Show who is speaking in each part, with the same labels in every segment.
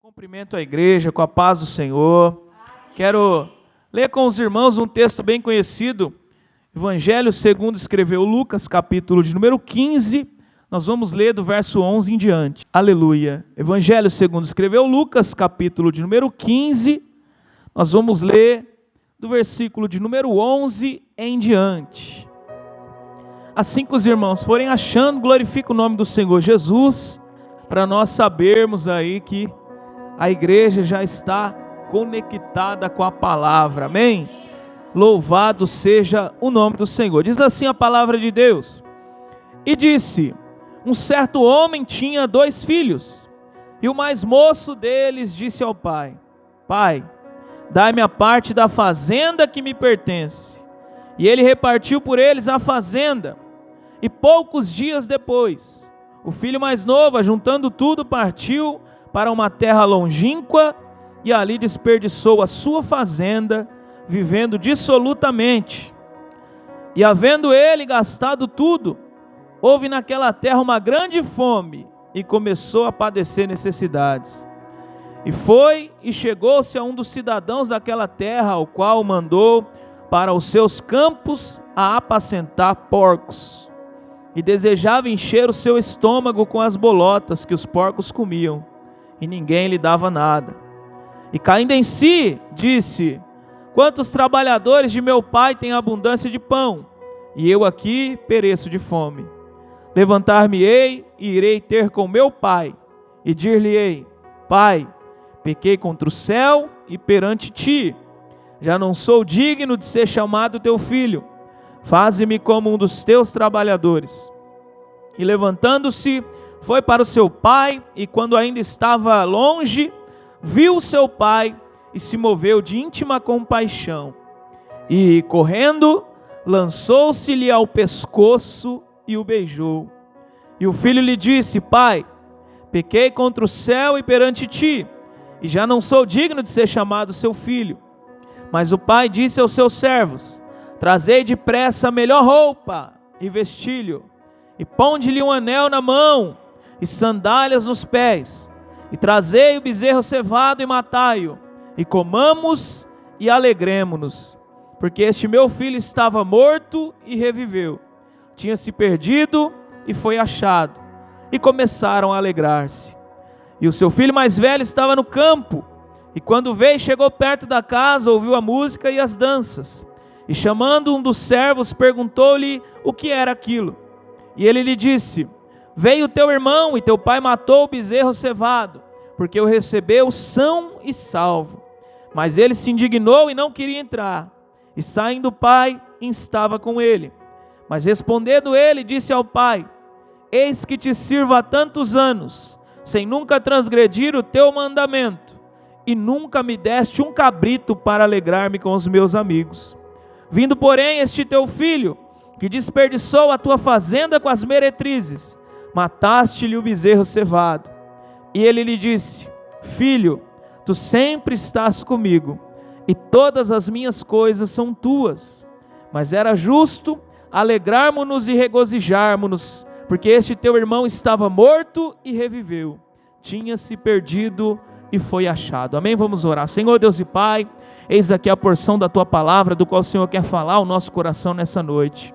Speaker 1: Cumprimento a igreja com a paz do Senhor. Quero ler com os irmãos um texto bem conhecido, Evangelho segundo escreveu Lucas, capítulo de número 15. Nós vamos ler do verso 11 em diante. Aleluia. Evangelho segundo escreveu Lucas, capítulo de número 15. Nós vamos ler do versículo de número 11 em diante. Assim que os irmãos forem achando, glorifica o nome do Senhor Jesus, para nós sabermos aí que a igreja já está conectada com a palavra, amém? Louvado seja o nome do Senhor. Diz assim a palavra de Deus: E disse, um certo homem tinha 2 filhos, e o mais moço deles disse ao pai: Pai, dai-me a parte da fazenda que me pertence. E ele repartiu por eles a fazenda. E poucos dias depois, o filho mais novo, ajuntando tudo, partiu para uma terra longínqua, e ali desperdiçou a sua fazenda, vivendo dissolutamente. E havendo ele gastado tudo, houve naquela terra uma grande fome, e começou a padecer necessidades. E foi e chegou-se a um dos cidadãos daquela terra, ao qual mandou para os seus campos a apacentar porcos. E desejava encher o seu estômago com as bolotas que os porcos comiam, e ninguém lhe dava nada. E caindo em si, disse: Quantos trabalhadores de meu pai têm abundância de pão, e eu aqui pereço de fome. Levantar-me-ei e irei ter com meu pai, e dir-lhe-ei: Pai, pequei contra o céu e perante ti, já não sou digno de ser chamado teu filho, faze-me como um dos teus trabalhadores. E levantando-se, foi para o seu pai, e quando ainda estava longe, viu o seu pai, e se moveu de íntima compaixão. E, correndo, lançou-se-lhe ao pescoço e o beijou. E o filho lhe disse: Pai, pequei contra o céu e perante ti, e já não sou digno de ser chamado seu filho. Mas o pai disse aos seus servos: Trazei depressa a melhor roupa e vestilho, e ponde-lhe um anel na mão e sandálias nos pés, e trazei o bezerro cevado e matai-o, e comamos e alegremo-nos, porque este meu filho estava morto e reviveu, tinha se perdido e foi achado. E começaram a alegrar-se. E o seu filho mais velho estava no campo, e quando veio, chegou perto da casa, ouviu a música e as danças, e chamando um dos servos, perguntou-lhe o que era aquilo. E ele lhe disse: Veio teu irmão, e teu pai matou o bezerro cevado, porque o recebeu são e salvo. Mas ele se indignou e não queria entrar. E saindo o pai, instava com ele. Mas respondendo ele, disse ao pai: Eis que te sirvo há tantos anos, sem nunca transgredir o teu mandamento, e nunca me deste um cabrito para alegrar-me com os meus amigos. Vindo, porém, este teu filho, que desperdiçou a tua fazenda com as meretrizes, mataste-lhe o bezerro cevado. E ele lhe disse: Filho, tu sempre estás comigo, e todas as minhas coisas são tuas. Mas era justo alegrarmos-nos e regozijarmos-nos, porque este teu irmão estava morto e reviveu, tinha se perdido e foi achado. Amém? Vamos orar. Senhor Deus e Pai, eis aqui a porção da tua palavra, do qual o Senhor quer falar ao nosso coração nessa noite.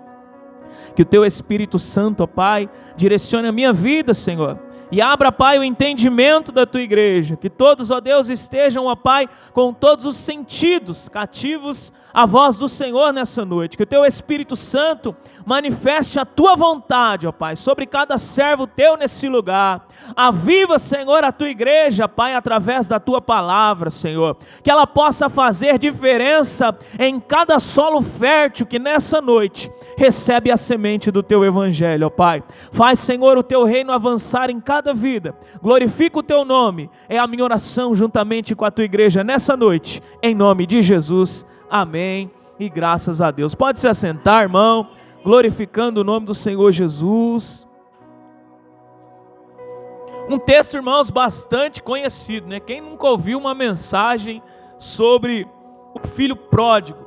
Speaker 1: Que o teu Espírito Santo, ó Pai, direcione a minha vida, Senhor, e abra, Pai, o entendimento da tua igreja. Que todos, ó Deus, estejam, ó Pai, com todos os sentidos cativos à voz do Senhor nessa noite. Que o teu Espírito Santo manifeste a tua vontade, ó Pai, sobre cada servo teu nesse lugar. Aviva, Senhor, a tua igreja, Pai, através da tua palavra, Senhor. Que ela possa fazer diferença em cada solo fértil que nessa noite recebe a semente do teu evangelho, ó Pai. Faz, Senhor, o teu reino avançar em cada vida. Glorifica o teu nome. É a minha oração juntamente com a tua igreja nessa noite. Em nome de Jesus. Amém. E graças a Deus. Pode se assentar, irmão. Glorificando o nome do Senhor Jesus. Um texto, irmãos, bastante conhecido, né? Quem nunca ouviu uma mensagem sobre o filho pródigo?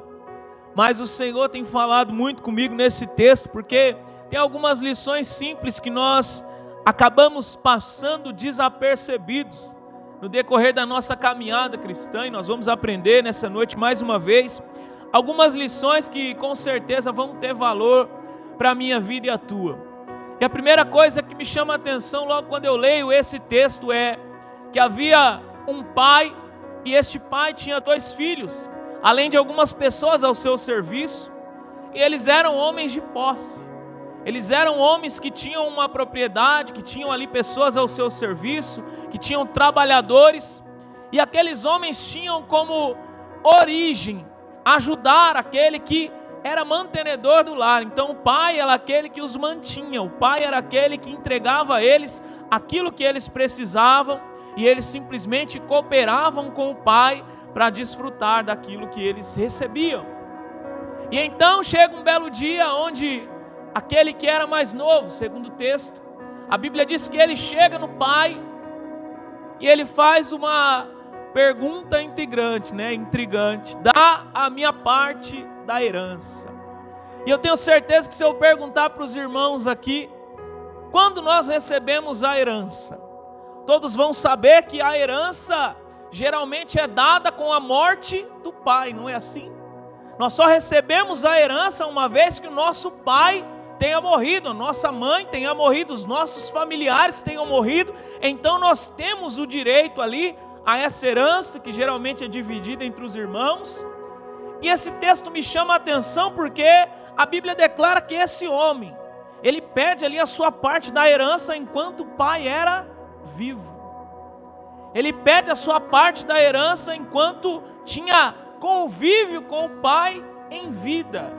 Speaker 1: Mas o Senhor tem falado muito comigo nesse texto, porque tem algumas lições simples que nós acabamos passando desapercebidos no decorrer da nossa caminhada cristã, e nós vamos aprender nessa noite mais uma vez algumas lições que com certeza vão ter valor para a minha vida e a tua. E a primeira coisa que me chama a atenção logo quando eu leio esse texto é que havia um pai, e este pai tinha 2 filhos, além de algumas pessoas ao seu serviço, e eles eram homens de posse. Eles eram homens que tinham uma propriedade, que tinham ali pessoas ao seu serviço, que tinham trabalhadores, e aqueles homens tinham como origem ajudar aquele que era mantenedor do lar. Então o pai era aquele que os mantinha, o pai era aquele que entregava a eles aquilo que eles precisavam, e eles simplesmente cooperavam com o pai para desfrutar daquilo que eles recebiam. E então chega um belo dia onde aquele que era mais novo, segundo o texto, a Bíblia diz que ele chega no pai e ele faz uma pergunta intrigante: dá a minha parte da herança. E eu tenho certeza que se eu perguntar para os irmãos aqui, quando nós recebemos a herança, todos vão saber que a herança geralmente é dada com a morte do pai, não é assim? Nós só recebemos a herança uma vez que o nosso pai tenha morrido, a nossa mãe tenha morrido, os nossos familiares tenham morrido, então nós temos o direito ali a essa herança que geralmente é dividida entre os irmãos. E esse texto me chama a atenção porque a Bíblia declara que esse homem, ele pede ali a sua parte da herança enquanto o pai era vivo. Ele pede a sua parte da herança enquanto tinha convívio com o pai em vida.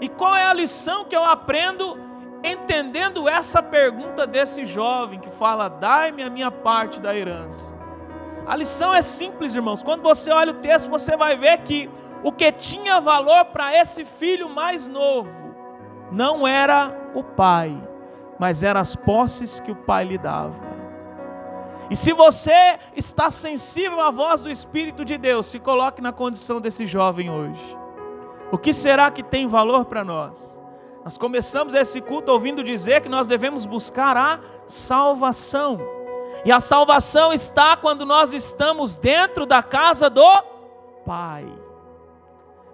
Speaker 1: E qual é a lição que eu aprendo entendendo essa pergunta desse jovem que fala: dai-me a minha parte da herança? A lição é simples, irmãos. Quando você olha o texto, você vai ver que o que tinha valor para esse filho mais novo não era o pai, mas eram as posses que o pai lhe dava. E se você está sensível à voz do Espírito de Deus, se coloque na condição desse jovem hoje. O que será que tem valor para nós? Nós começamos esse culto ouvindo dizer que nós devemos buscar a salvação. E a salvação está quando nós estamos dentro da casa do Pai.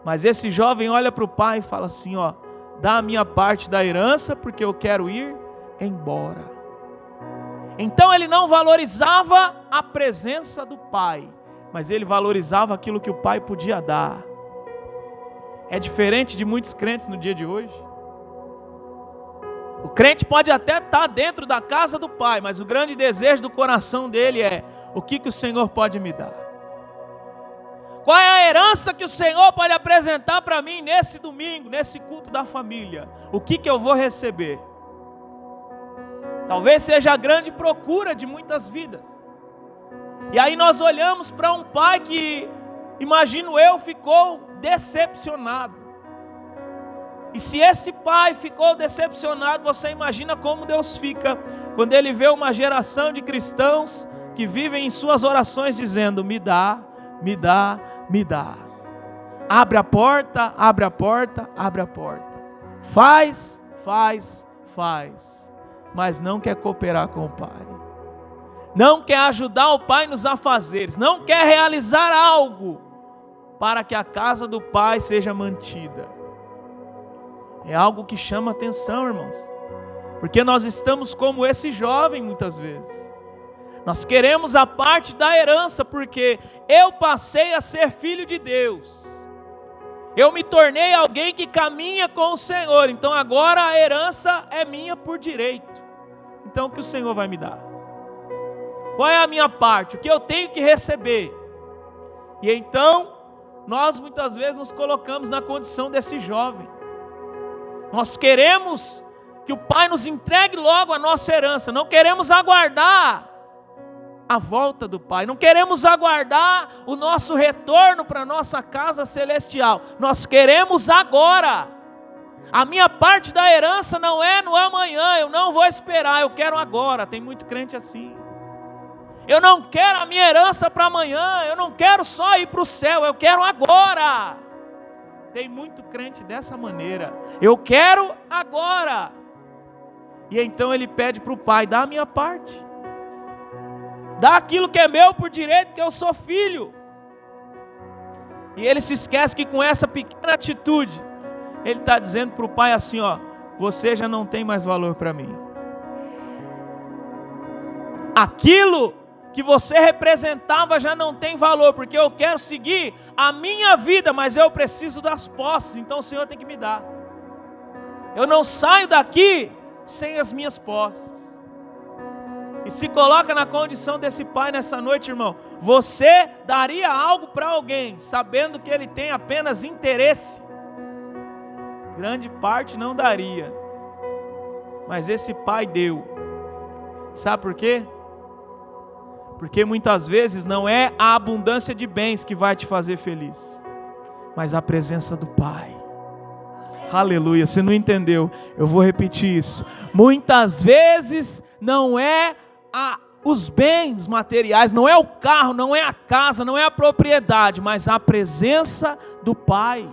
Speaker 1: Mas esse jovem olha para o pai e fala assim: ó, dá a minha parte da herança porque eu quero ir embora. Então ele não valorizava a presença do pai, mas ele valorizava aquilo que o pai podia dar. É diferente de muitos crentes no dia de hoje. O crente pode até estar dentro da casa do pai, mas o grande desejo do coração dele é: o que o Senhor pode me dar? Qual é a herança que o Senhor pode apresentar para mim nesse domingo, nesse culto da família? O que eu vou receber? Talvez seja a grande procura de muitas vidas. E aí nós olhamos para um pai que, imagino eu, ficou decepcionado. E se esse pai ficou decepcionado, você imagina como Deus fica quando Ele vê uma geração de cristãos que vivem em suas orações dizendo: me dá, me dá, me dá. Abre a porta, abre a porta, abre a porta. Faz, faz, faz. Mas não quer cooperar com o pai. Não quer ajudar o pai nos afazeres. Não quer realizar algo para que a casa do pai seja mantida. É algo que chama atenção, irmãos. Porque nós estamos como esse jovem muitas vezes. Nós queremos a parte da herança porque eu passei a ser filho de Deus. Eu me tornei alguém que caminha com o Senhor. Então agora a herança é minha por direito. Então o que o Senhor vai me dar? Qual é a minha parte? O que eu tenho que receber? E então nós muitas vezes nos colocamos na condição desse jovem. Nós queremos que o pai nos entregue logo a nossa herança. Não queremos aguardar a volta do pai. Não queremos aguardar o nosso retorno para a nossa casa celestial. Nós queremos agora. A minha parte da herança não é no amanhã. Eu não vou esperar. Eu quero agora. Tem muito crente assim. Eu não quero a minha herança para amanhã. Eu não quero só ir para o céu. Eu quero agora. Tem muito crente dessa maneira. Eu quero agora. E então ele pede para o pai: dá a minha parte. Dá aquilo que é meu por direito, porque eu sou filho. E ele se esquece que com essa pequena atitude, ele está dizendo para o pai assim, ó, você já não tem mais valor para mim. Aquilo que você representava já não tem valor, porque eu quero seguir a minha vida, mas eu preciso das posses, então o Senhor tem que me dar. Eu não saio daqui sem as minhas posses. E se coloca na condição desse pai nessa noite, irmão. Você daria algo para alguém, sabendo que ele tem apenas interesse? Grande parte não daria. Mas esse pai deu. Sabe por quê? Porque muitas vezes não é a abundância de bens que vai te fazer feliz, mas a presença do Pai. Aleluia, você não entendeu? Eu vou repetir isso. Muitas vezes não é os bens materiais, não é o carro, não é a casa, não é a propriedade, mas a presença do Pai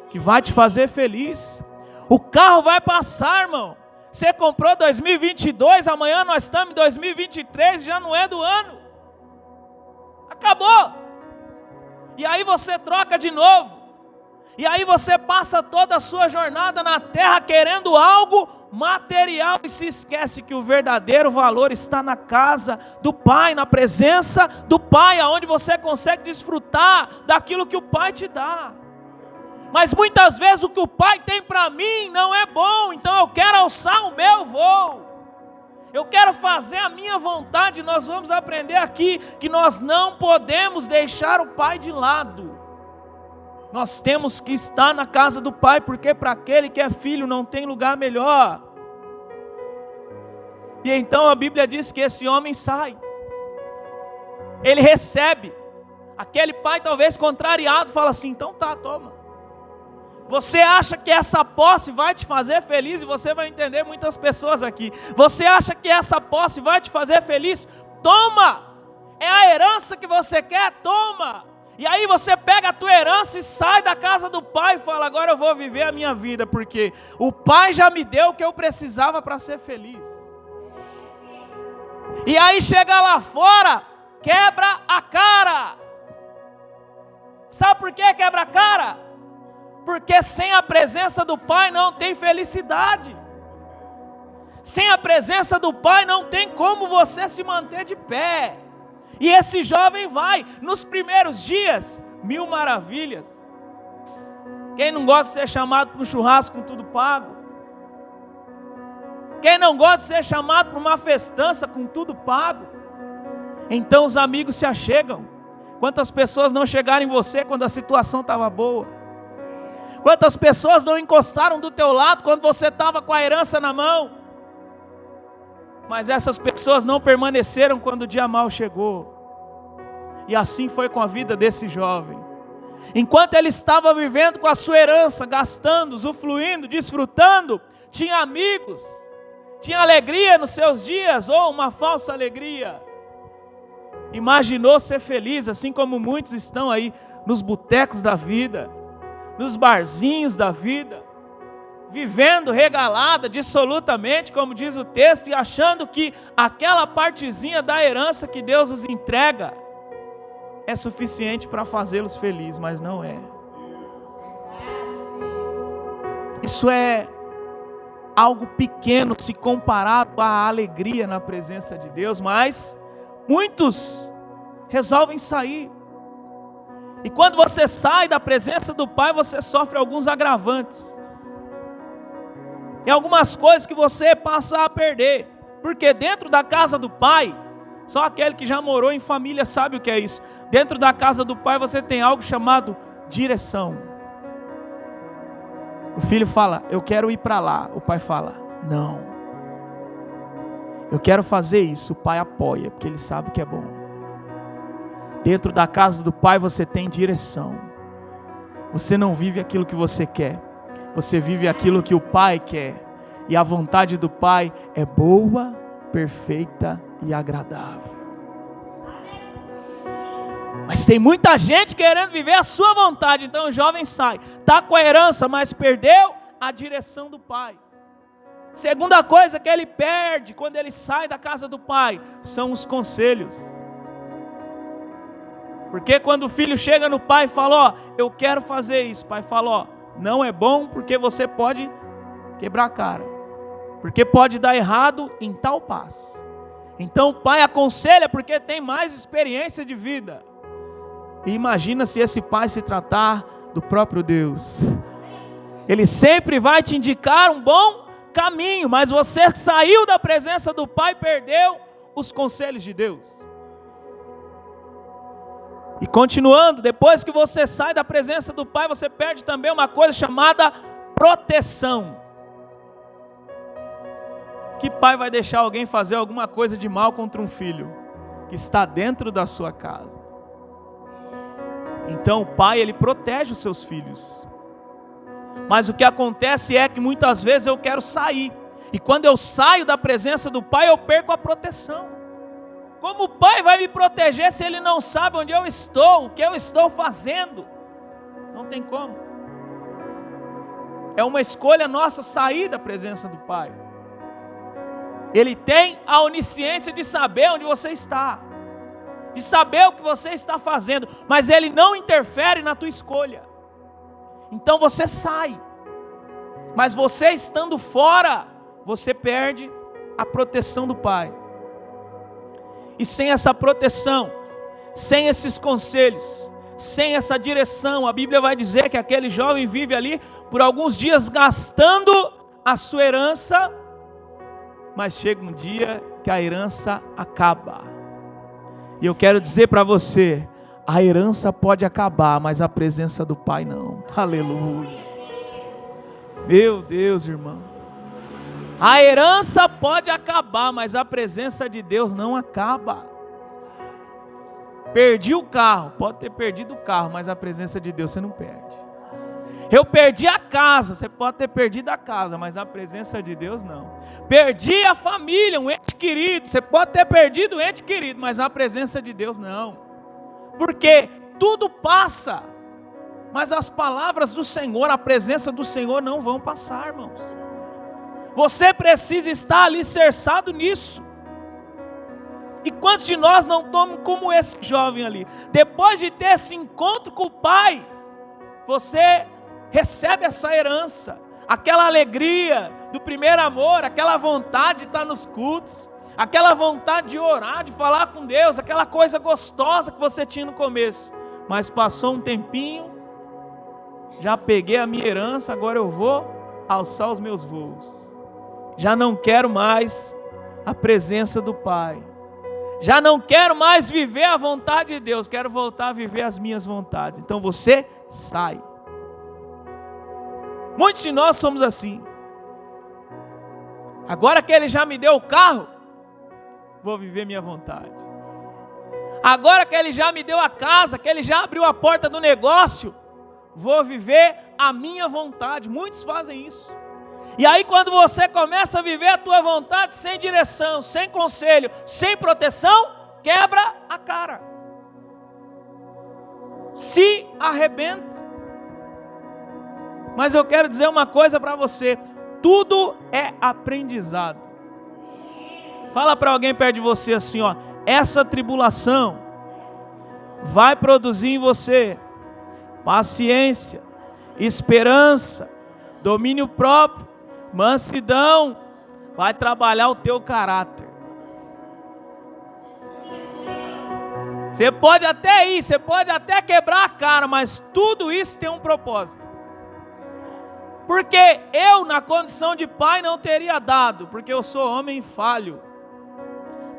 Speaker 1: que vai te fazer feliz. O carro vai passar, irmão. Você comprou 2022, amanhã nós estamos em 2023, já não é do ano. Acabou. E aí você troca de novo. E aí você passa toda a sua jornada na terra querendo algo material e se esquece que o verdadeiro valor está na casa do Pai, na presença do Pai, aonde você consegue desfrutar daquilo que o Pai te dá. Mas muitas vezes o que o Pai tem para mim não é bom, então eu quero alçar o meu voo. Eu quero fazer a minha vontade. Nós vamos aprender aqui que nós não podemos deixar o Pai de lado. Nós temos que estar na casa do Pai, porque para aquele que é filho não tem lugar melhor. E então a Bíblia diz que esse homem sai. Ele recebe. Aquele pai talvez contrariado fala assim, então tá, toma. Você acha que essa posse vai te fazer feliz? E você vai entender muitas pessoas aqui. Você acha que essa posse vai te fazer feliz? Toma! É a herança que você quer? Toma! E aí você pega a tua herança e sai da casa do pai e fala, agora eu vou viver a minha vida, porque o pai já me deu o que eu precisava para ser feliz. E aí chega lá fora, quebra a cara. Sabe por que quebra a cara? Porque sem a presença do Pai não tem felicidade. Sem a presença do Pai não tem como você se manter de pé. E esse jovem vai, nos primeiros dias, 1000 maravilhas. Quem não gosta de ser chamado para um churrasco com tudo pago? Quem não gosta de ser chamado para uma festança com tudo pago? Então os amigos se achegam. Quantas pessoas não chegaram em você quando a situação estava boa? Quantas pessoas não encostaram do teu lado quando você estava com a herança na mão? Mas essas pessoas não permaneceram quando o dia mau chegou. E assim foi com a vida desse jovem. Enquanto ele estava vivendo com a sua herança, gastando, usufruindo, desfrutando, tinha amigos, tinha alegria nos seus dias, ou uma falsa alegria. Imaginou ser feliz, assim como muitos estão aí nos botecos da vida, nos barzinhos da vida, vivendo regalada, dissolutamente, como diz o texto, e achando que aquela partezinha da herança que Deus os entrega é suficiente para fazê-los felizes, mas não é. Isso é algo pequeno se comparado à alegria na presença de Deus, mas muitos resolvem sair. E quando você sai da presença do Pai, você sofre alguns agravantes. E algumas coisas que você passa a perder. Porque dentro da casa do Pai, só aquele que já morou em família sabe o que é isso. Dentro da casa do Pai você tem algo chamado direção. O filho fala, eu quero ir para lá. O pai fala, não. Eu quero fazer isso. O pai apoia, porque ele sabe que é bom. Dentro da casa do Pai você tem direção. Você não vive aquilo que você quer. Você vive aquilo que o Pai quer. E a vontade do Pai é boa, perfeita e agradável. Mas tem muita gente querendo viver a sua vontade. Então o jovem sai, está com a herança, mas perdeu a direção do Pai. Segunda coisa que ele perde quando ele sai da casa do Pai, são os conselhos. Porque quando o filho chega no pai e fala, ó, eu quero fazer isso, o pai fala, ó, não é bom porque você pode quebrar a cara, porque pode dar errado em tal passo. Então o pai aconselha porque tem mais experiência de vida. E imagina se esse pai se tratar do próprio Deus. Ele sempre vai te indicar um bom caminho, mas você saiu da presença do pai e perdeu os conselhos de Deus. E continuando, depois que você sai da presença do pai, você perde também uma coisa chamada proteção. Que pai vai deixar alguém fazer alguma coisa de mal contra um filho que está dentro da sua casa? Então o pai, ele protege os seus filhos. Mas o que acontece é que muitas vezes eu quero sair. E quando eu saio da presença do pai, eu perco a proteção. Como o pai vai me proteger se ele não sabe onde eu estou, o que eu estou fazendo? Não tem como. É uma escolha nossa sair da presença do pai. Ele tem a onisciência de saber onde você está, de saber o que você está fazendo, mas ele não interfere na tua escolha. Então você sai, mas você estando fora, você perde a proteção do pai. E sem essa proteção, sem esses conselhos, sem essa direção, a Bíblia vai dizer que aquele jovem vive ali por alguns dias gastando a sua herança, mas chega um dia que a herança acaba. E eu quero dizer para você, a herança pode acabar, mas a presença do Pai não. Aleluia. Meu Deus, irmão. A herança pode acabar, mas a presença de Deus não acaba. Perdi o carro, pode ter perdido o carro, mas a presença de Deus você não perde. Eu perdi a casa, você pode ter perdido a casa, mas a presença de Deus não. Perdi a família, um ente querido, você pode ter perdido o ente querido, mas a presença de Deus não. Porque tudo passa, mas as palavras do Senhor, a presença do Senhor não vão passar, irmãos. Você precisa estar alicerçado nisso. E quantos de nós não tomam como esse jovem ali? Depois de ter esse encontro com o Pai, você recebe essa herança, aquela alegria do primeiro amor, aquela vontade de estar nos cultos, aquela vontade de orar, de falar com Deus, aquela coisa gostosa que você tinha no começo. Mas passou um tempinho, já peguei a minha herança, agora eu vou alçar os meus voos. Já não quero mais a presença do Pai. Já não quero mais viver a vontade de Deus, quero voltar a viver as minhas vontades. Então você sai. Muitos de nós somos assim. Agora que Ele já me deu o carro, vou viver minha vontade. Agora que Ele já me deu a casa, que Ele já abriu a porta do negócio, vou viver a minha vontade. Muitos fazem isso. E aí quando você começa a viver a tua vontade sem direção, sem conselho, sem proteção, quebra a cara. Se arrebenta. Mas eu quero dizer uma coisa para você, tudo é aprendizado. Fala para alguém perto de você assim, ó, essa tribulação vai produzir em você paciência, esperança, domínio próprio, mansidão, vai trabalhar o teu caráter. Você pode até ir, você pode até quebrar a cara, mas tudo isso tem um propósito. Porque eu, na condição de pai, não teria dado, porque eu sou homem falho.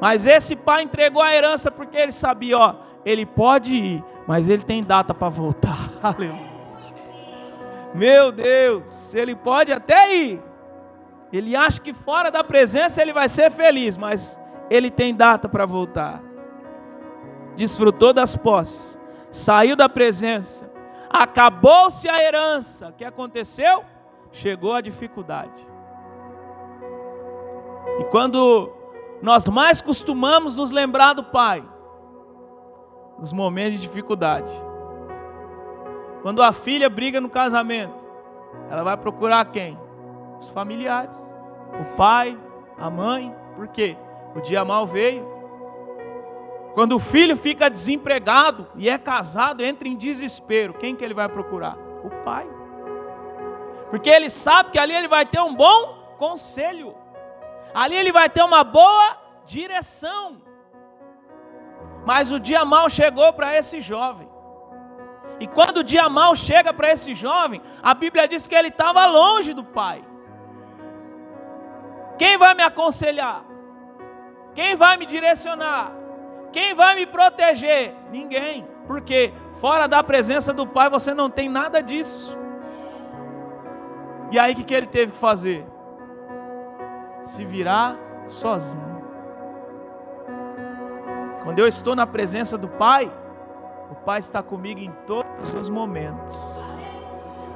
Speaker 1: Mas esse pai entregou a herança porque ele sabia, ó, ele pode ir, mas ele tem data para voltar. Aleluia. Meu Deus, ele pode até ir. Ele acha que fora da presença ele vai ser feliz, mas ele tem data para voltar. Desfrutou das posses, saiu da presença, acabou-se a herança. O que aconteceu? Chegou a dificuldade. E quando nós mais costumamos nos lembrar do Pai, nos momentos de dificuldade, quando a filha briga no casamento, ela vai procurar quem? Os familiares, o pai, a mãe. Por quê? O dia mal veio. Quando o filho fica desempregado e é casado, entra em desespero, quem que ele vai procurar? O pai. Porque ele sabe que ali ele vai ter um bom conselho. Ali ele vai ter uma boa direção. Mas o dia mau chegou para esse jovem. E quando o dia mau chega para esse jovem, a Bíblia diz que ele estava longe do pai. Quem vai me aconselhar? Quem vai me direcionar? Quem vai me proteger? Ninguém. Porque fora da presença do pai você não tem nada disso. E aí o que ele teve que fazer? Se virar sozinho. Quando eu estou na presença do pai, o pai está comigo em todos os momentos.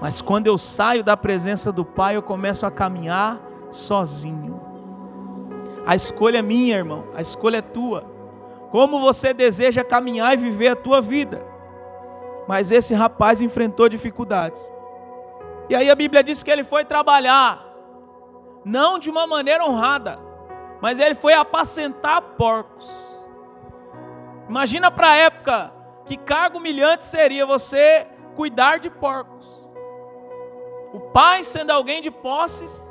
Speaker 1: Mas quando eu saio da presença do pai, eu começo a caminhar sozinho. A escolha é minha, irmão. A escolha é tua. Como você deseja caminhar e viver a tua vida. Mas esse rapaz enfrentou dificuldades. E aí a Bíblia diz que ele foi trabalhar. Não de uma maneira honrada. Mas ele foi apacentar porcos. Imagina para a época que cargo humilhante seria você cuidar de porcos. O pai sendo alguém de posses.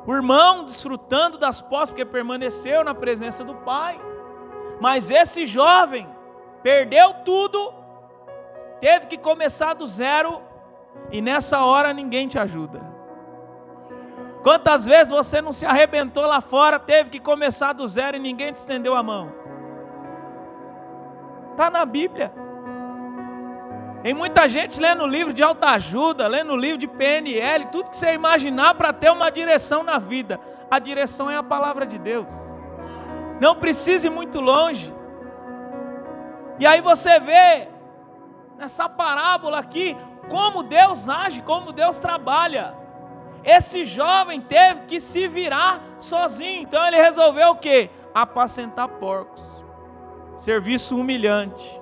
Speaker 1: O irmão desfrutando das posses porque permaneceu na presença do pai. Mas esse jovem perdeu tudo, teve que começar do zero e nessa hora ninguém te ajuda. Quantas vezes você não se arrebentou lá fora, teve que começar do zero e ninguém te estendeu a mão? Está na Bíblia. Tem muita gente lendo livro de autoajuda, lendo livro de PNL, tudo que você imaginar para ter uma direção na vida. A direção é a palavra de Deus. Não precise ir muito longe. E aí você vê, nessa parábola aqui, como Deus age, como Deus trabalha. Esse jovem teve que se virar sozinho. Então ele resolveu o quê? Apacentar porcos. Serviço humilhante.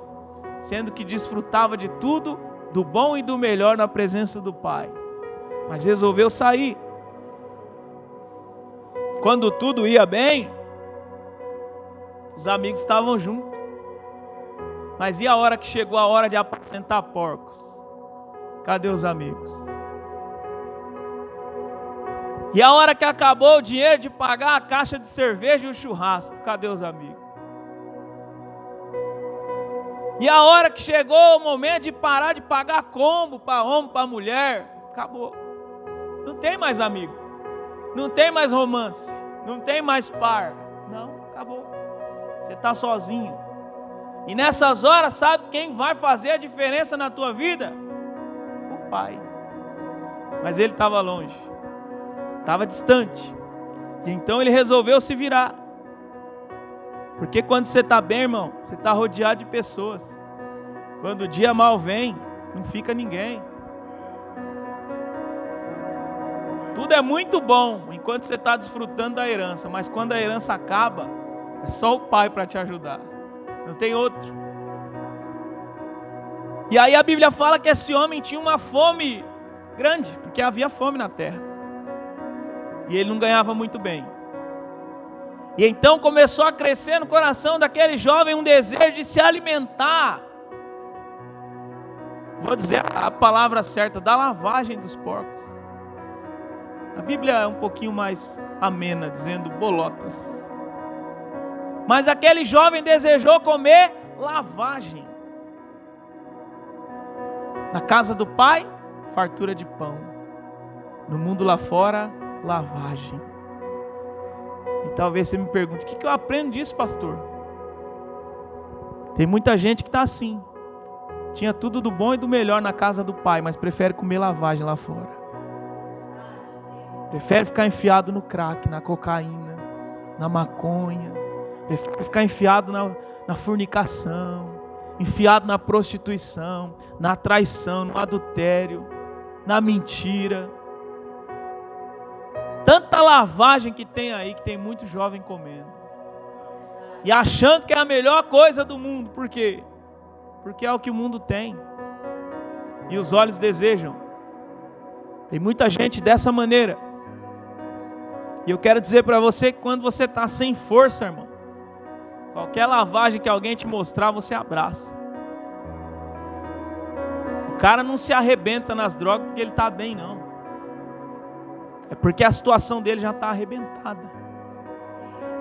Speaker 1: Sendo que desfrutava de tudo, do bom e do melhor na presença do Pai. Mas resolveu sair. Quando tudo ia bem, os amigos estavam juntos. Mas e a hora que chegou a hora de apacentar porcos? Cadê os amigos? E a hora que acabou o dinheiro de pagar a caixa de cerveja e o churrasco? Cadê os amigos? E a hora que chegou o momento de parar de pagar combo para homem, para mulher? Acabou. Não tem mais amigo. Não tem mais romance. Não tem mais par. Não, acabou. Você está sozinho. E nessas horas, sabe quem vai fazer a diferença na tua vida? O Pai. Mas ele estava longe. Estava distante. E então ele resolveu se virar. Porque quando você está bem, irmão, você está rodeado de pessoas. Quando o dia mal vem, não fica ninguém. Tudo é muito bom enquanto você está desfrutando da herança. Mas quando a herança acaba, é só o Pai para te ajudar. Não tem outro. E aí a Bíblia fala que esse homem tinha uma fome grande, porque havia fome na terra. E ele não ganhava muito bem. E então começou a crescer no coração daquele jovem um desejo de se alimentar. Vou dizer a palavra certa, da lavagem dos porcos. A Bíblia é um pouquinho mais amena, dizendo bolotas. Mas aquele jovem desejou comer lavagem. Na casa do pai, fartura de pão. No mundo lá fora, lavagem. E talvez você me pergunte, o que eu aprendo disso, pastor? Tem muita gente que está assim. Tinha tudo do bom e do melhor na casa do pai, mas prefere comer lavagem lá fora. Prefere ficar enfiado no crack, na cocaína, na maconha. Prefere ficar enfiado na fornicação, enfiado na prostituição, na traição, no adultério, na mentira. Tanta lavagem que tem aí, que tem muito jovem comendo. E achando que é a melhor coisa do mundo. Por quê? Porque é o que o mundo tem. E os olhos desejam. Tem muita gente dessa maneira. E eu quero dizer para você que quando você está sem força, irmão, Qualquer lavagem que alguém te mostrar, você abraça. O cara não se arrebenta nas drogas porque ele está bem, não. É porque a situação dele já está arrebentada.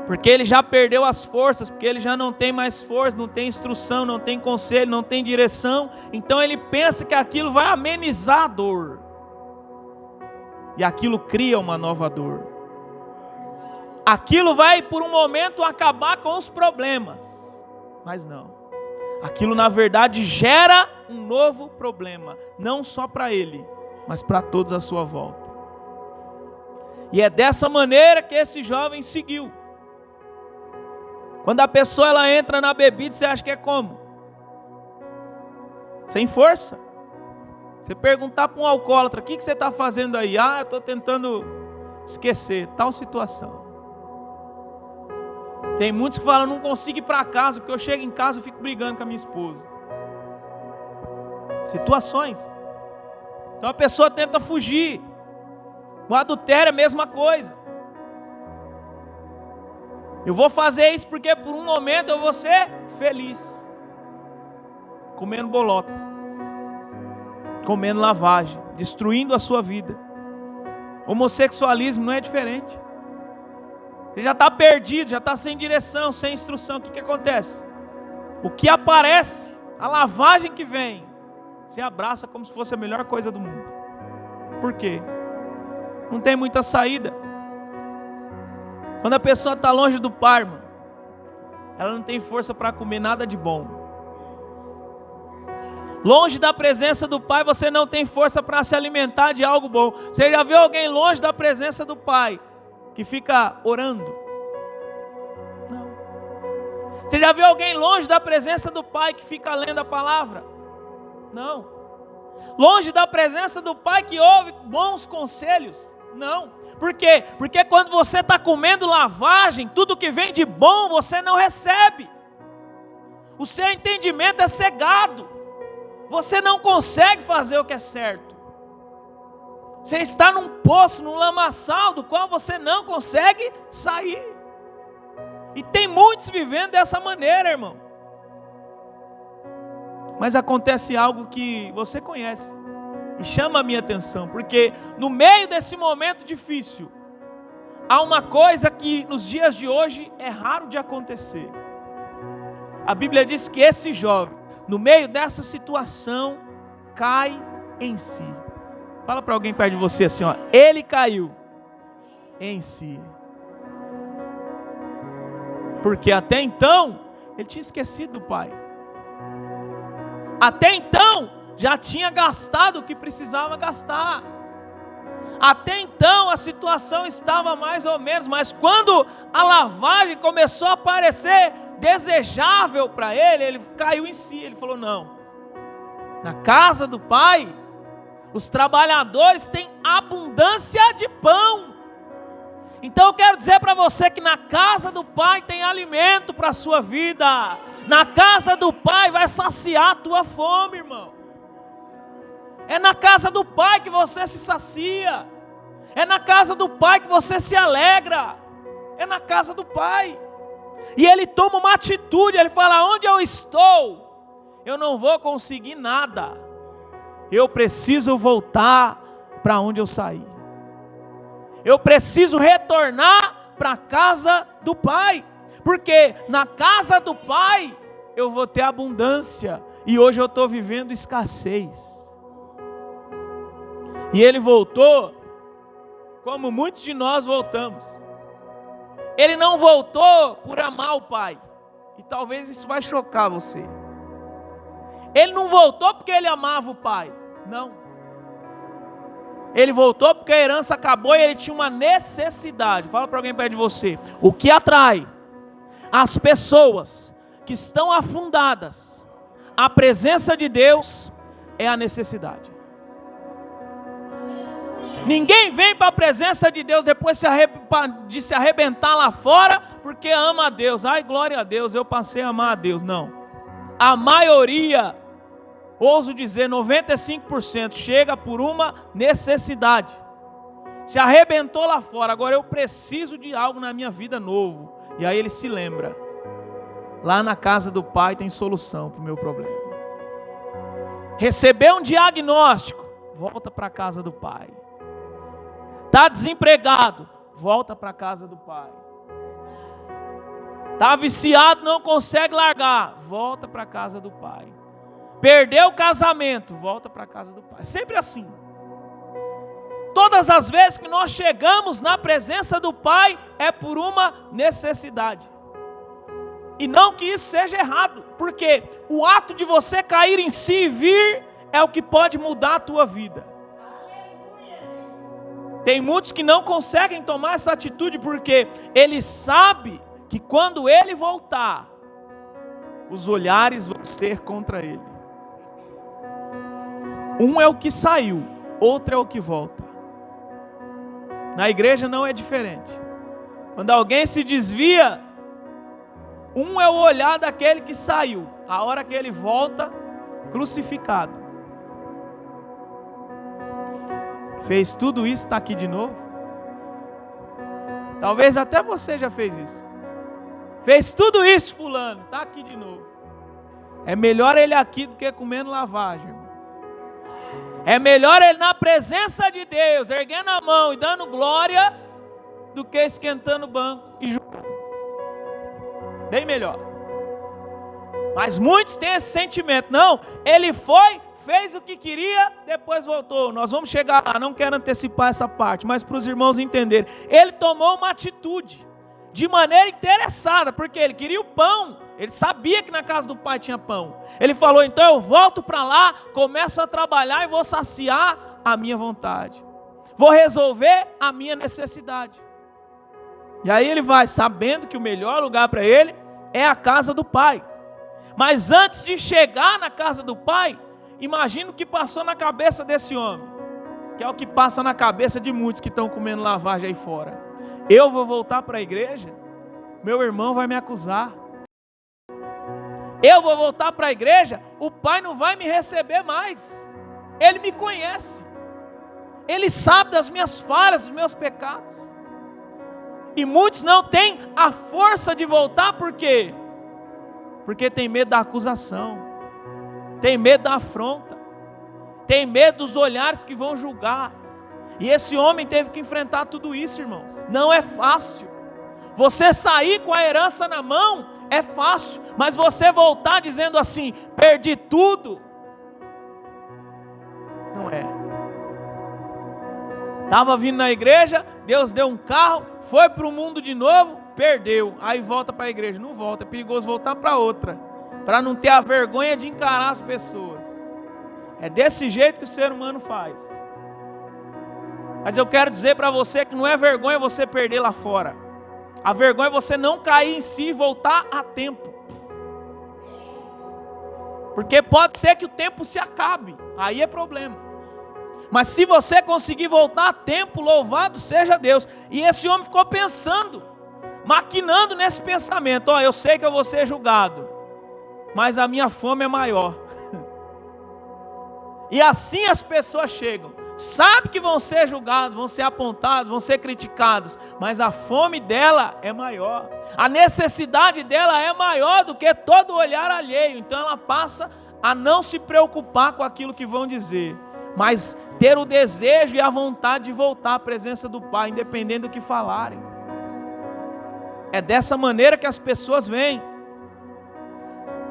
Speaker 1: Porque ele já perdeu as forças, porque ele já não tem mais força, não tem instrução, não tem conselho, não tem direção. Então ele pensa que aquilo vai amenizar a dor. E aquilo cria uma nova dor. Aquilo vai por um momento acabar com os problemas. Mas não. Aquilo na verdade gera um novo problema. Não só para ele, mas para todos à sua volta. E é dessa maneira que esse jovem seguiu. Quando a pessoa ela entra na bebida, você acha que é como? Sem força. Você perguntar para um alcoólatra, o que você está fazendo aí? Eu estou tentando esquecer tal situação. Tem muitos que falam, não consigo ir para casa, porque eu chego em casa e fico brigando com a minha esposa. Situações. Então a pessoa tenta fugir. O adultério é a mesma coisa. Eu vou fazer isso porque por um momento eu vou ser feliz. Comendo bolota. Comendo lavagem. Destruindo a sua vida. Homossexualismo não é diferente. Você já está perdido, já está sem direção, sem instrução. O que acontece? O que aparece, a lavagem que vem, você abraça como se fosse a melhor coisa do mundo. Por quê? Não tem muita saída. Quando a pessoa está longe do Pai, irmão, ela não tem força para comer nada de bom. Longe da presença do Pai, você não tem força para se alimentar de algo bom. Você já viu alguém longe da presença do Pai que fica orando? Não. Você já viu alguém longe da presença do Pai que fica lendo a palavra? Não. Longe da presença do Pai que ouve bons conselhos? Não. Por quê? Porque quando você está comendo lavagem, tudo que vem de bom você não recebe. O seu entendimento é cegado. Você não consegue fazer o que é certo. Você está num poço, num lamaçal do qual você não consegue sair. E tem muitos vivendo dessa maneira, irmão. Mas acontece algo que você conhece. E chama a minha atenção, porque no meio desse momento difícil, há uma coisa que nos dias de hoje é raro de acontecer. A Bíblia diz que esse jovem, no meio dessa situação, cai em si. Fala para alguém perto de você assim, ele caiu em si. Porque até então, ele tinha esquecido do Pai. Até então, já tinha gastado o que precisava gastar. Até então a situação estava mais ou menos, mas quando a lavagem começou a parecer desejável para ele, ele caiu em si. Ele falou, não, na casa do Pai, os trabalhadores têm abundância de pão. Então eu quero dizer para você que na casa do Pai tem alimento para a sua vida. Na casa do Pai vai saciar a tua fome, irmão. É na casa do Pai que você se sacia. É na casa do Pai que você se alegra. É na casa do Pai. E ele toma uma atitude, ele fala, onde eu estou, eu não vou conseguir nada. Eu preciso voltar para onde eu saí. Eu preciso retornar para a casa do Pai. Porque na casa do Pai eu vou ter abundância. E hoje eu estou vivendo escassez. E ele voltou, como muitos de nós voltamos. Ele não voltou por amar o Pai. E talvez isso vai chocar você. Ele não voltou porque ele amava o Pai. Não. Ele voltou porque a herança acabou e ele tinha uma necessidade. Fala para alguém perto de você. O que atrai as pessoas que estão afundadas à presença de Deus é a necessidade. Ninguém vem para a presença de Deus depois de se arrebentar lá fora, porque ama a Deus. Ai, glória a Deus, eu passei a amar a Deus. Não. A maioria, ouso dizer, 95% chega por uma necessidade. Se arrebentou lá fora, agora eu preciso de algo na minha vida novo. E aí ele se lembra. Lá na casa do Pai tem solução para o meu problema. Recebeu um diagnóstico, volta para a casa do Pai. Está desempregado, volta para a casa do Pai. Está viciado, não consegue largar, volta para a casa do Pai. Perdeu o casamento, volta para a casa do Pai. Sempre assim. Todas as vezes que nós chegamos na presença do Pai, é por uma necessidade. E não que isso seja errado, porque o ato de você cair em si e vir, é o que pode mudar a tua vida. Tem muitos que não conseguem tomar essa atitude, porque ele sabe que quando ele voltar, os olhares vão ser contra ele. Um é o que saiu, outro é o que volta. Na igreja não é diferente. Quando alguém se desvia, um é o olhar daquele que saiu. A hora que ele volta, crucificado. Fez tudo isso, está aqui de novo? Talvez até você já fez isso. Fez tudo isso, fulano, está aqui de novo. É melhor ele aqui do que comendo lavagem, irmão. É melhor ele na presença de Deus, erguendo a mão e dando glória, do que esquentando o banco e julgando. Bem melhor. Mas muitos têm esse sentimento. Não, ele foi, fez o que queria, depois voltou. Nós vamos chegar lá, não quero antecipar essa parte, mas para os irmãos entenderem. Ele tomou uma atitude, de maneira interessada, porque ele queria o pão. Ele sabia que na casa do Pai tinha pão. Ele falou, então eu volto para lá, começo a trabalhar e vou saciar a minha vontade. Vou resolver a minha necessidade. E aí ele vai, sabendo que o melhor lugar para ele é a casa do Pai. Mas antes de chegar na casa do Pai, imagina o que passou na cabeça desse homem. Que é o que passa na cabeça de muitos que estão comendo lavagem aí fora. Eu vou voltar para a igreja? Meu irmão vai me acusar. Eu vou voltar para a igreja? O Pai não vai me receber mais. Ele me conhece. Ele sabe das minhas falhas, dos meus pecados. E muitos não têm a força de voltar, por quê? Porque tem medo da acusação, tem medo da afronta, tem medo dos olhares que vão julgar. E esse homem teve que enfrentar tudo isso, irmãos. Não é fácil. Você sair com a herança na mão é fácil, mas você voltar dizendo assim, perdi tudo, não é. Estava vindo na igreja, Deus deu um carro, foi para o mundo de novo, perdeu, aí volta para a igreja. Não volta, é perigoso voltar para outra, para não ter a vergonha de encarar as pessoas. É desse jeito que o ser humano faz. Mas eu quero dizer para você que não é vergonha você perder lá fora. A vergonha é você não cair em si e voltar a tempo. Porque pode ser que o tempo se acabe, aí é problema. Mas se você conseguir voltar a tempo, louvado seja Deus. E esse homem ficou pensando, maquinando nesse pensamento. Eu sei que eu vou ser julgado, mas a minha fome é maior. E assim as pessoas chegam. Sabe que vão ser julgados, vão ser apontados, vão ser criticados, mas a fome dela é maior, a necessidade dela é maior do que todo olhar alheio. Então ela passa a não se preocupar com aquilo que vão dizer, mas ter o desejo e a vontade de voltar à presença do Pai, independente do que falarem. É dessa maneira que as pessoas vêm.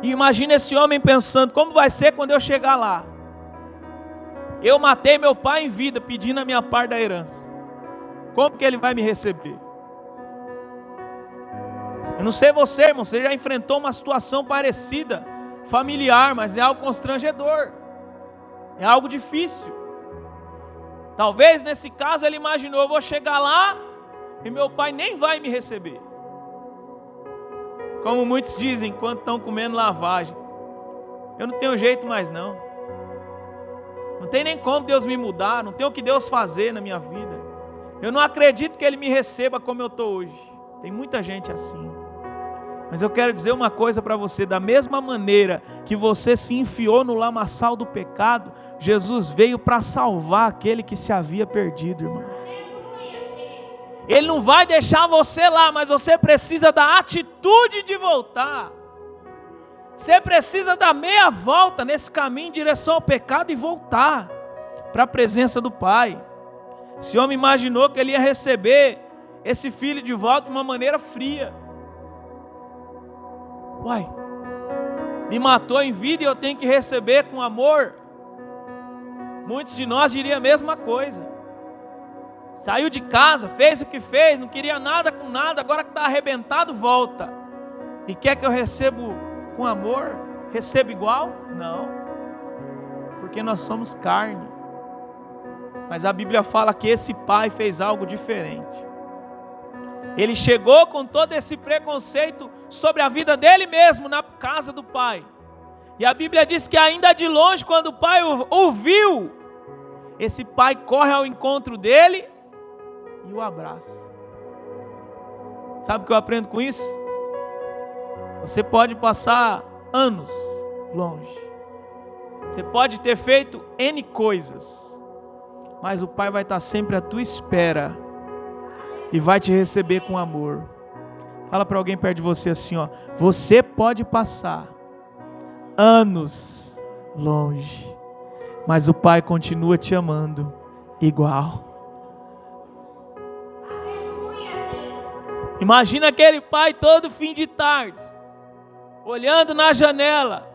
Speaker 1: E imagina esse homem pensando, como vai ser quando eu chegar lá? Eu matei meu pai em vida, pedindo a minha parte da herança. Como que ele vai me receber? Eu não sei você, irmão, você já enfrentou uma situação parecida, familiar, mas é algo constrangedor. É algo difícil. Talvez nesse caso ele imaginou, eu vou chegar lá e meu pai nem vai me receber. Como muitos dizem, enquanto estão comendo lavagem. Eu não tenho jeito mais não. Não tem nem como Deus me mudar, não tem o que Deus fazer na minha vida. Eu não acredito que Ele me receba como eu estou hoje. Tem muita gente assim. Mas eu quero dizer uma coisa para você, da mesma maneira que você se enfiou no lamaçal do pecado, Jesus veio para salvar aquele que se havia perdido, irmão. Ele não vai deixar você lá, mas você precisa da atitude de voltar. Você precisa dar meia volta nesse caminho em direção ao pecado e voltar para a presença do Pai. Esse homem imaginou que ele ia receber esse filho de volta de uma maneira fria. Uai, me matou em vida e eu tenho que receber com amor? Muitos de nós diriam a mesma coisa. Saiu de casa, fez o que fez, não queria nada com nada, agora que está arrebentado, volta. E quer que eu recebo com amor? Recebo igual? Não. Porque nós somos carne. Mas a Bíblia fala que esse pai fez algo diferente. Ele chegou com todo esse preconceito sobre a vida dele mesmo na casa do pai. E a Bíblia diz que ainda de longe, quando o pai o viu, esse pai corre ao encontro dele e o abraça. Sabe o que eu aprendo com isso? Você pode passar anos longe. Você pode ter feito N coisas. Mas o pai vai estar sempre à tua espera. E vai te receber com amor. Fala para alguém perto de você assim, ó. Você pode passar anos longe, mas o Pai continua te amando igual. Imagina aquele pai todo fim de tarde, olhando na janela,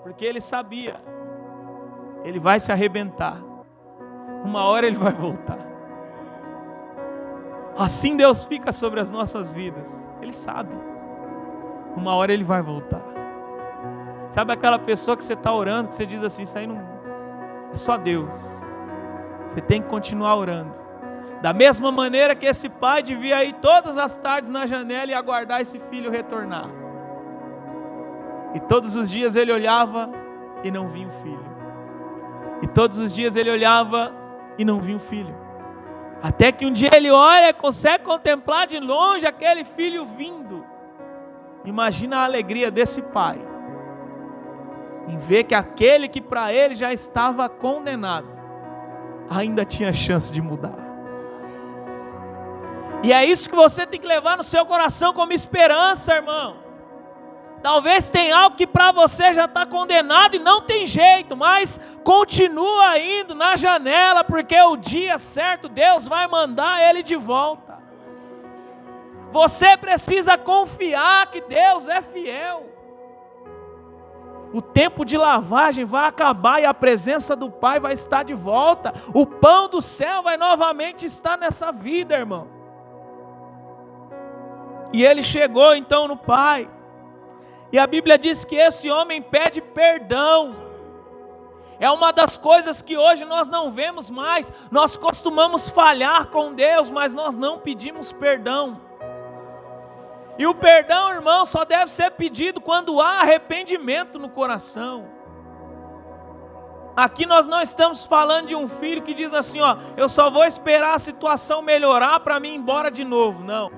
Speaker 1: porque ele sabia, ele vai se arrebentar. Uma hora ele vai voltar. Assim Deus fica sobre as nossas vidas. Ele sabe. Uma hora Ele vai voltar. Sabe aquela pessoa que você está orando, que você diz assim, isso aí não... é só Deus. Você tem que continuar orando. Da mesma maneira que esse pai devia ir todas as tardes na janela e aguardar esse filho retornar. E todos os dias ele olhava e não via o filho. E todos os dias ele olhava e não via o filho. Até que um dia ele olha e consegue contemplar de longe aquele filho vindo. Imagina a alegria desse pai em ver que aquele que para ele já estava condenado ainda tinha chance de mudar. E é isso que você tem que levar no seu coração como esperança, irmão. Talvez tenha algo que para você já está condenado e não tem jeito, mas continua indo na janela, porque o dia certo Deus vai mandar ele de volta. Você precisa confiar que Deus é fiel. O tempo de lavagem vai acabar e a presença do Pai vai estar de volta. O pão do céu vai novamente estar nessa vida, irmão. E ele chegou então no Pai. E a Bíblia diz que esse homem pede perdão. É uma das coisas que hoje nós não vemos mais. Nós costumamos falhar com Deus, mas nós não pedimos perdão. E o perdão, irmão, só deve ser pedido quando há arrependimento no coração. Aqui nós não estamos falando de um filho que diz assim, ó, eu só vou esperar a situação melhorar para mim ir embora de novo. Não.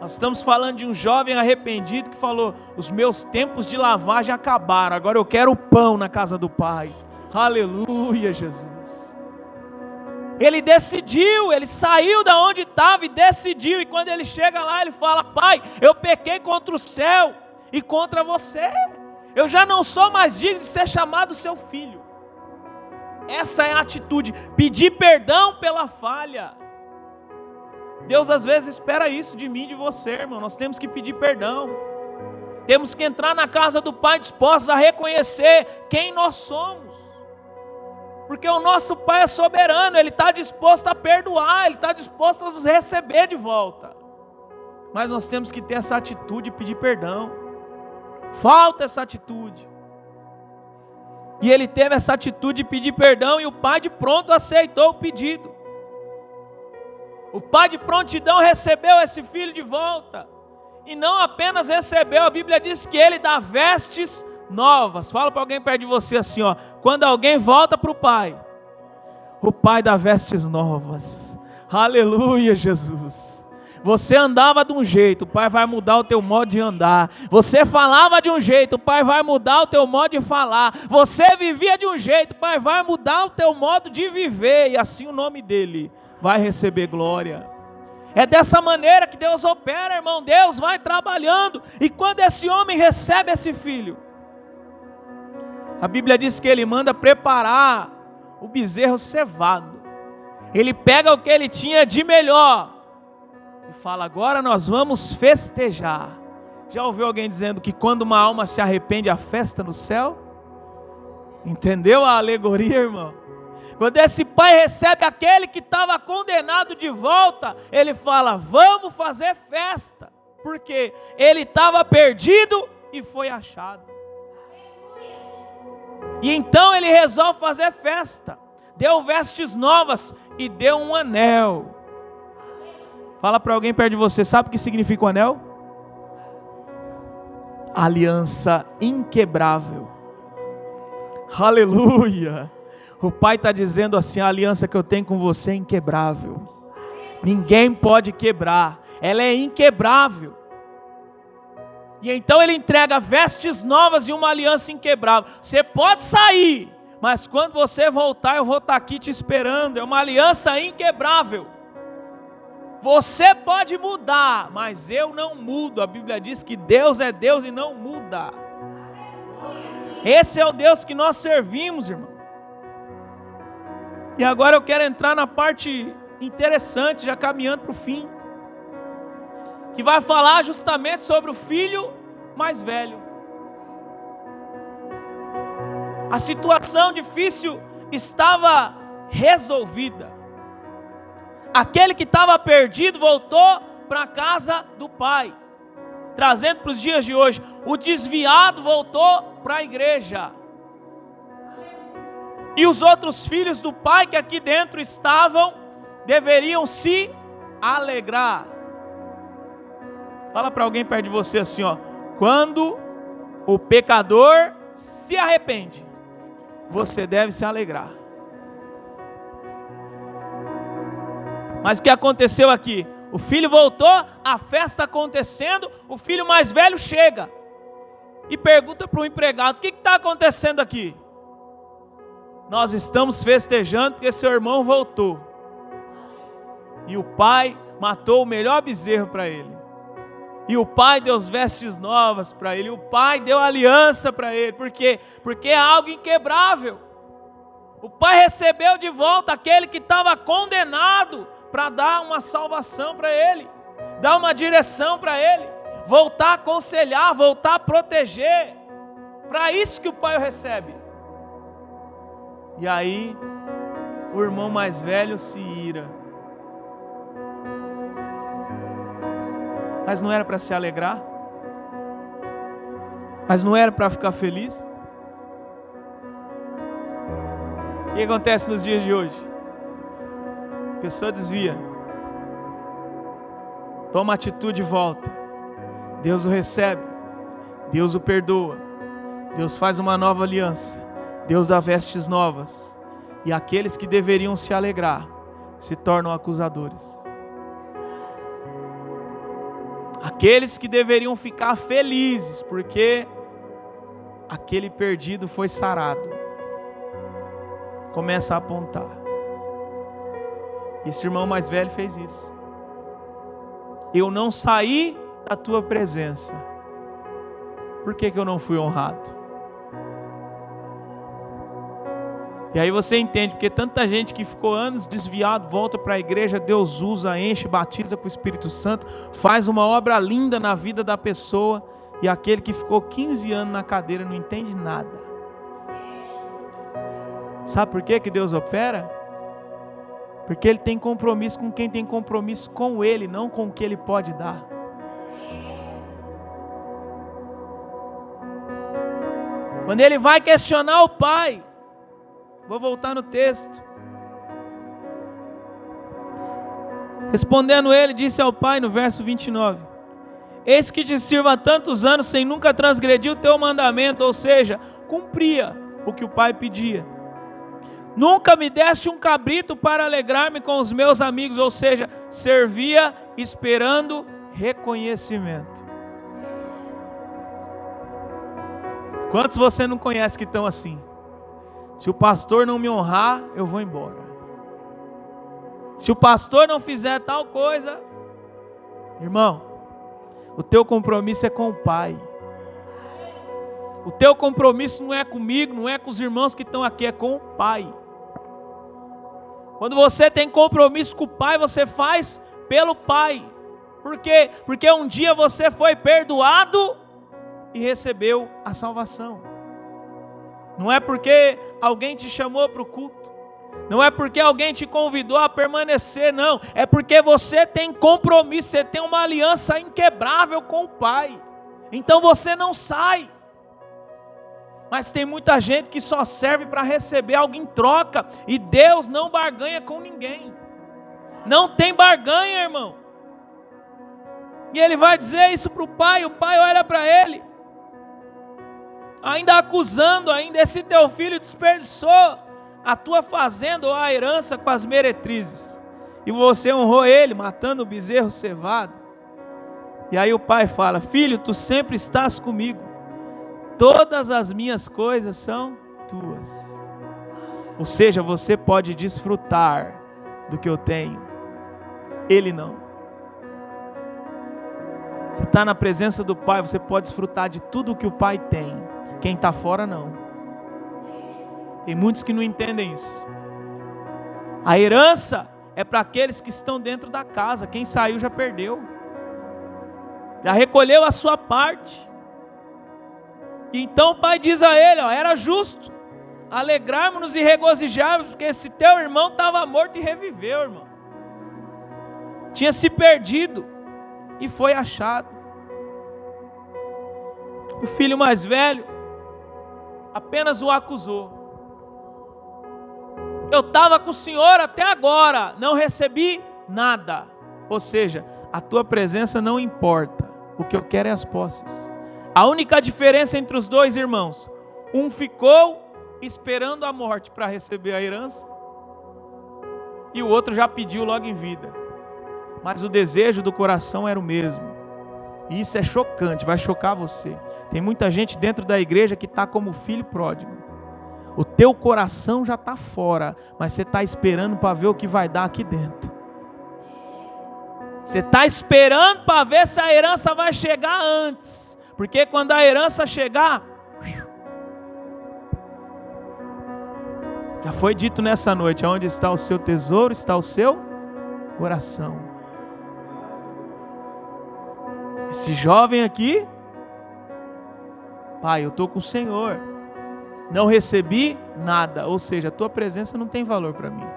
Speaker 1: Nós estamos falando de um jovem arrependido que falou, os meus tempos de lavagem acabaram, agora eu quero o pão na casa do Pai. Aleluia, Jesus. Ele decidiu, ele saiu da onde estava e decidiu, e quando ele chega lá, ele fala, Pai, eu pequei contra o céu e contra você, eu já não sou mais digno de ser chamado seu filho. Essa é a atitude, pedir perdão pela falha. Deus às vezes espera isso de mim e de você, irmão. Nós temos que pedir perdão. Temos que entrar na casa do Pai dispostos a reconhecer quem nós somos. Porque o nosso Pai é soberano, Ele está disposto a perdoar, Ele está disposto a nos receber de volta. Mas nós temos que ter essa atitude de pedir perdão. Falta essa atitude. E ele teve essa atitude de pedir perdão e o pai de pronto aceitou o pedido. O pai de prontidão recebeu esse filho de volta. E não apenas recebeu, a Bíblia diz que ele dá vestes novas. Fala para alguém perto de você assim, ó. Quando alguém volta para o pai dá vestes novas. Aleluia, Jesus. Você andava de um jeito, o Pai vai mudar o teu modo de andar. Você falava de um jeito, o Pai vai mudar o teu modo de falar. Você vivia de um jeito, o Pai vai mudar o teu modo de viver. E assim o nome dele vai receber glória. É dessa maneira que Deus opera, irmão. Deus vai trabalhando. E quando esse homem recebe esse filho, a Bíblia diz que ele manda preparar o bezerro cevado. Ele pega o que ele tinha de melhor e fala: agora nós vamos festejar. Já ouviu alguém dizendo que quando uma alma se arrepende, há festa no céu? Entendeu a alegoria, irmão? Quando esse pai recebe aquele que estava condenado de volta, ele fala: vamos fazer festa, porque ele estava perdido e foi achado. E então ele resolve fazer festa, deu vestes novas e deu um anel. Fala para alguém perto de você: sabe o que significa o anel? Aliança inquebrável. Aleluia! O pai está dizendo assim: a aliança que eu tenho com você é inquebrável. Ninguém pode quebrar. Ela é inquebrável. E então ele entrega vestes novas e uma aliança inquebrável. Você pode sair, mas quando você voltar, eu vou estar aqui te esperando. É uma aliança inquebrável. Você pode mudar, mas eu não mudo. A Bíblia diz que Deus é Deus e não muda. Esse é o Deus que nós servimos, irmão. E agora eu quero entrar na parte interessante, já caminhando para o fim, que vai falar justamente sobre o filho mais velho. A situação difícil estava resolvida. Aquele que estava perdido voltou para a casa do pai. Trazendo para os dias de hoje, o desviado voltou para a igreja. E os outros filhos do pai que aqui dentro estavam, deveriam se alegrar. Fala para alguém perto de você assim, ó: quando o pecador se arrepende, você deve se alegrar. Mas o que aconteceu aqui? O filho voltou, a festa acontecendo, o filho mais velho chega e pergunta para o empregado: o que está acontecendo aqui? Nós estamos festejando porque seu irmão voltou. E o pai matou o melhor bezerro para ele. E o pai deu as vestes novas para ele. E o pai deu aliança para ele. Por quê? Porque é algo inquebrável. O pai recebeu de volta aquele que estava condenado, para dar uma salvação para ele, dar uma direção para ele, voltar a aconselhar, voltar a proteger. Para isso que o pai o recebe. E aí, o irmão mais velho se ira. Mas não era para se alegrar? Mas não era para ficar feliz? O que acontece nos dias de hoje? A pessoa desvia, toma atitude e volta. Deus o recebe, Deus o perdoa, Deus faz uma nova aliança, Deus dá vestes novas. E aqueles que deveriam se alegrar se tornam acusadores. Aqueles que deveriam ficar felizes porque aquele perdido foi sarado, começa a apontar. Esse irmão mais velho fez isso. Eu não saí da tua presença. Por que eu não fui honrado? E aí você entende, porque tanta gente que ficou anos desviado, volta para a igreja, Deus usa, enche, batiza com o Espírito Santo, faz uma obra linda na vida da pessoa, e aquele que ficou 15 anos na cadeira não entende nada. Sabe por que Deus opera? Porque Ele tem compromisso com quem tem compromisso com Ele, não com o que Ele pode dar. Quando Ele vai questionar o pai, vou voltar no texto. Respondendo ele, disse ao pai no verso 29: eis que te sirvo há tantos anos sem nunca transgredir o teu mandamento, ou seja, cumpria o que o pai pedia. Nunca me deste um cabrito para alegrar-me com os meus amigos, ou seja, servia esperando reconhecimento. Quantos você não conhece que estão assim? Se o pastor não me honrar, eu vou embora. Se o pastor não fizer tal coisa, Irmão, o teu compromisso é com o Pai. O teu compromisso não é comigo, não é com os irmãos que estão aqui, é com o Pai. Quando você tem compromisso com o Pai, você faz pelo Pai. Por quê? Porque um dia você foi perdoado e recebeu a salvação. Não é porque alguém te chamou para o culto. Não é porque alguém te convidou a permanecer, não. É porque você tem compromisso, você tem uma aliança inquebrável com o Pai. Então você não sai. Mas tem muita gente que só serve para receber algo em troca. E Deus não barganha com ninguém. Não tem barganha, irmão. E ele vai dizer isso para o pai olha para ele. Ainda acusando, ainda esse teu filho desperdiçou a tua fazenda ou a herança com as meretrizes. E você honrou ele, matando o bezerro cevado. E aí o pai fala, filho, tu sempre estás comigo. Todas as minhas coisas são tuas. Ou seja, você pode desfrutar do que eu tenho. Ele não. Você está na presença do Pai, você pode desfrutar de tudo o que o Pai tem. Quem está fora não. Tem muitos que não entendem isso. A herança é para aqueles que estão dentro da casa. Quem saiu já perdeu. Já recolheu a sua parte. Então o pai diz a ele, era justo alegrarmos-nos e regozijarmos, porque esse teu irmão estava morto e reviveu, irmão. Tinha se perdido e foi achado. O filho mais velho apenas o acusou. Eu estava com o Senhor até agora, não recebi nada. Ou seja, a tua presença não importa, o que eu quero é as posses. A única diferença entre os dois irmãos, um ficou esperando a morte para receber a herança, e o outro já pediu logo em vida. Mas o desejo do coração era o mesmo. E isso é chocante, vai chocar você. Tem muita gente dentro da igreja que está como filho pródigo. O teu coração já está fora, mas você está esperando para ver o que vai dar aqui dentro. Você está esperando para ver se a herança vai chegar antes. Porque quando a herança chegar, já foi dito nessa noite, onde está o seu tesouro, está o seu coração. Esse jovem aqui, pai, eu estou com o Senhor, não recebi nada, ou seja, a tua presença não tem valor para mim.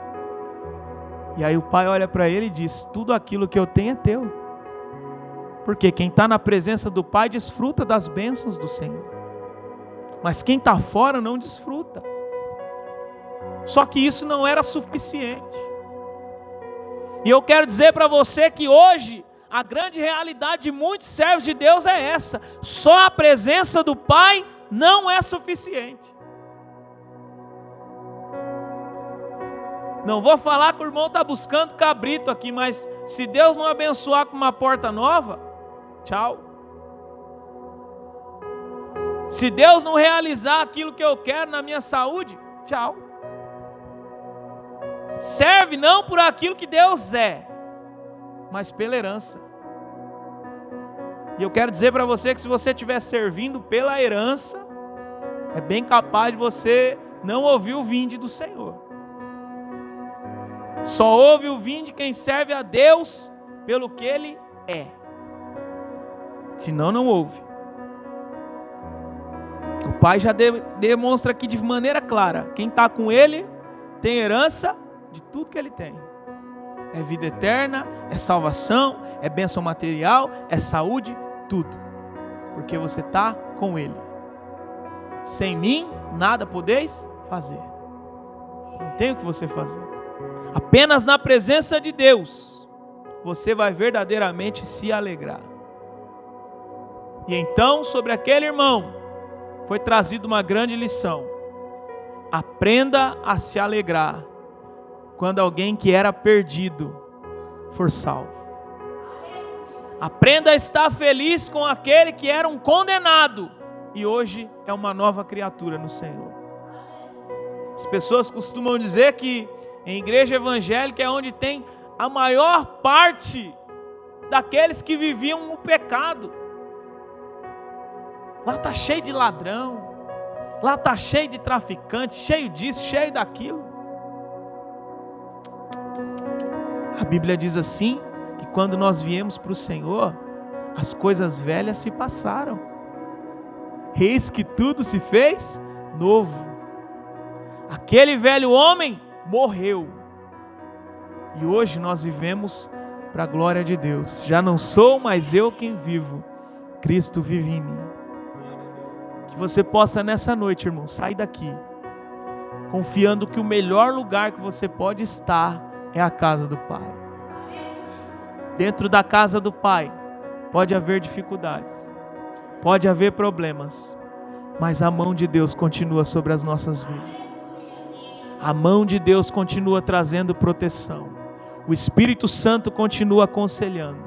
Speaker 1: E aí o pai olha para ele e diz, tudo aquilo que eu tenho é teu. Porque quem está na presença do Pai desfruta das bênçãos do Senhor. Mas quem está fora não desfruta. Só que isso não era suficiente. E eu quero dizer para você que hoje, a grande realidade de muitos servos de Deus é essa. Só a presença do Pai não é suficiente. Não vou falar que o irmão está buscando cabrito aqui, mas se Deus não abençoar com uma porta nova, tchau. Se Deus não realizar aquilo que eu quero na minha saúde, tchau. Serve não por aquilo que Deus é, mas pela herança. E eu quero dizer para você que se você estiver servindo pela herança, é bem capaz de você não ouvir o vinde do Senhor. Só ouve o vinde quem serve a Deus pelo que Ele é. Senão não ouve. O Pai já demonstra aqui de maneira clara. Quem está com Ele tem herança de tudo que Ele tem. É vida eterna, é salvação, é bênção material, é saúde, tudo. Porque você está com Ele. Sem mim, nada podeis fazer. Não tem o que você fazer. Apenas na presença de Deus, você vai verdadeiramente se alegrar. E então, sobre aquele irmão, foi trazida uma grande lição. Aprenda a se alegrar quando alguém que era perdido for salvo. Aprenda a estar feliz com aquele que era um condenado e hoje é uma nova criatura no Senhor. As pessoas costumam dizer que em igreja evangélica é onde tem a maior parte daqueles que viviam no pecado. Lá está cheio de ladrão, lá está cheio de traficante, cheio disso, cheio daquilo. A Bíblia diz assim, que quando nós viemos para o Senhor, as coisas velhas se passaram. Eis que tudo se fez novo. Aquele velho homem morreu. E hoje nós vivemos para a glória de Deus. Já não sou mais eu quem vivo, Cristo vive em mim. Que você possa nessa noite, irmão, sair daqui confiando que o melhor lugar que você pode estar é a casa do Pai. Dentro da casa do Pai pode haver dificuldades, pode haver problemas, mas a mão de Deus continua sobre as nossas vidas. A mão de Deus continua trazendo proteção. O Espírito Santo continua aconselhando.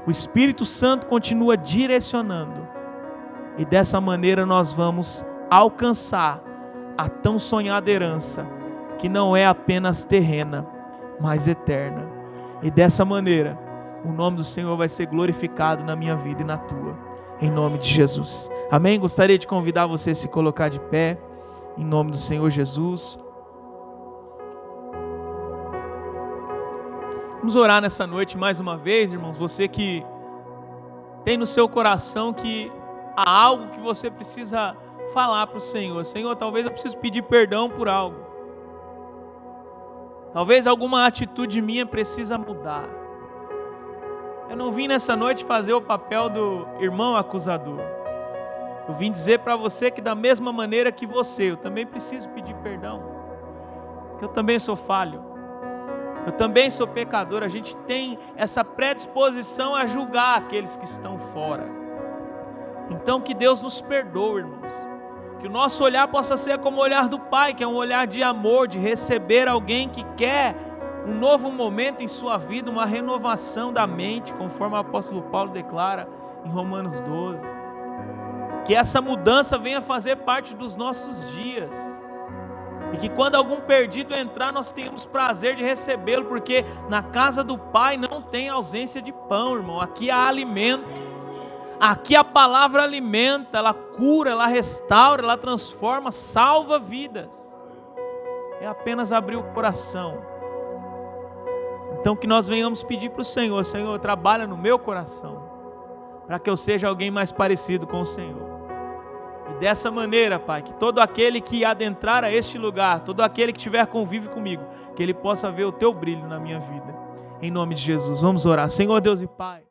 Speaker 1: O Espírito Santo continua direcionando. E dessa maneira nós vamos alcançar a tão sonhada herança, que não é apenas terrena, mas eterna. E dessa maneira, o nome do Senhor vai ser glorificado na minha vida e na tua, em nome de Jesus. Amém? Gostaria de convidar você a se colocar de pé, em nome do Senhor Jesus. Vamos orar nessa noite mais uma vez, irmãos. Você que tem no seu coração que há algo que você precisa falar para o Senhor. Senhor, talvez eu precise pedir perdão por algo. Talvez alguma atitude minha precisa mudar. Eu não vim nessa noite fazer o papel do irmão acusador. Eu vim dizer para você que da mesma maneira que você, eu também preciso pedir perdão. Que eu também sou falho. Eu também sou pecador. A gente tem essa predisposição a julgar aqueles que estão fora. Então que Deus nos perdoe, irmãos. Que o nosso olhar possa ser como o olhar do Pai, que é um olhar de amor, de receber alguém que quer um novo momento em sua vida, uma renovação da mente, conforme o apóstolo Paulo declara em Romanos 12. Que essa mudança venha fazer parte dos nossos dias. E que quando algum perdido entrar, nós tenhamos prazer de recebê-lo, porque na casa do Pai não tem ausência de pão, irmão. Aqui há alimento. Aqui a palavra alimenta, ela cura, ela restaura, ela transforma, salva vidas. É apenas abrir o coração. Então que nós venhamos pedir para o Senhor: Senhor, trabalha no meu coração, para que eu seja alguém mais parecido com o Senhor. E dessa maneira, Pai, que todo aquele que adentrar a este lugar, todo aquele que tiver convívio comigo, que ele possa ver o Teu brilho na minha vida. Em nome de Jesus, vamos orar. Senhor Deus e Pai.